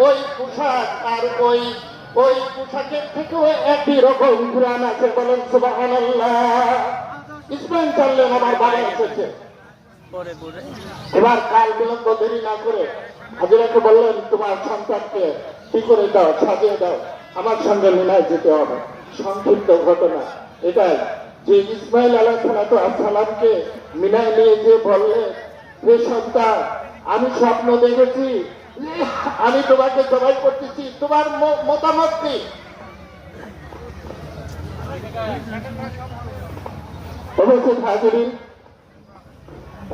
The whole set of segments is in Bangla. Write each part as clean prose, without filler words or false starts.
ওই পোশাক আর ওই ওই পোশাকের থেকেও একই রকম ঘুরান আছে। বলেন সুবহানাল্লাহ। ইসমাইল চাললেন, আমার বাবা এসেছে। এবার কাল বিলম্ব দেরি না করে হাজিরাকে বললেন, তোমার সন্তানকে কি করে দাও, সাজিয়ে দাও, আমার সঙ্গে মিনায় যেতে হবে। সংক্ষিপ্ত ঘটনা এটাই যে ইসমাইল আলাইহিসসালামকে মিনায় নিয়ে যে বললেন, হে সন্তান, আমি স্বপ্ন দেখেছি, আমি তোমাকে জবাই করতেছি, তোমার মতামত কি? অবশ্যই হাজিরিন,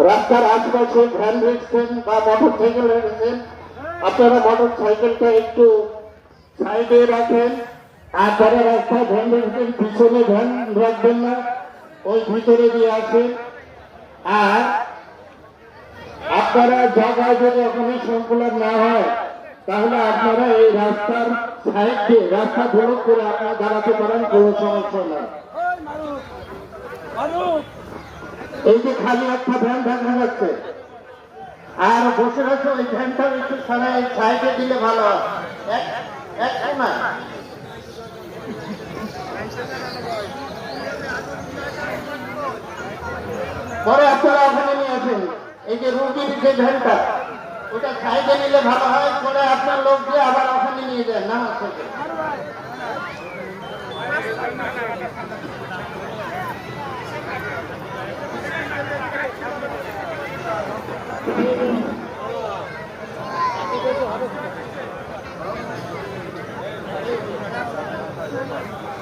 রাস্তার আশপাশে ভ্যান রেখেছেন বা মোটর সাইকেল রেখেছেন, আপনারা মোটর সাইকেলটা একটু সাইডে রাখেন। আর যারা রাস্তায় ভ্যান রেখেছেন পিছনে ভ্যান রাখবেন না, ওই ভিতরে দিয়ে আসেন। আর আপনারা জায়গায় যদি ওখানে সংকুলন না হয় তাহলে আপনারা এই রাস্তার সাইড দিয়ে রাস্তা ব্লক করে আপনারা দাঁড়াতে পারেন, কোনো সমস্যা নাই। এই যে খালি একটা ভ্যান দেখা যাচ্ছে আর বসে আছে, ওই ভ্যানটা একটু সাইডে দিলে ভালো হয়। না পরে আপনারা ওখানে নিয়ে আসেন। এই যে রুগীর যে ভ্যানটা, ওটা সাইডে নিলে ভালো হয়। পরে আপনার লোক দিয়ে আবার ওখানে নিয়ে যান নামাজ থেকে।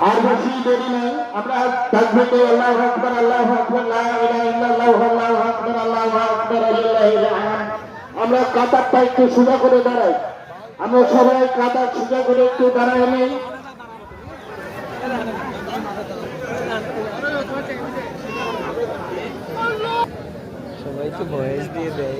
আর বেশি দেরি নাই, আমরা তাকবীরে আল্লাহু আকবার, আল্লাহু আকবার, লা ইলাহা ইল্লাল্লাহু, আল্লাহু আকবার, আল্লাহু আকবার, লিল্লাহিল হামদ। আমরা কাতারটা একটু সোজা করে দাঁড়াই। আমরা সবাই কাতার সোজা করে একটু দাঁড়াই নেই। সবাই তো ভয়েস দিয়ে দেয়।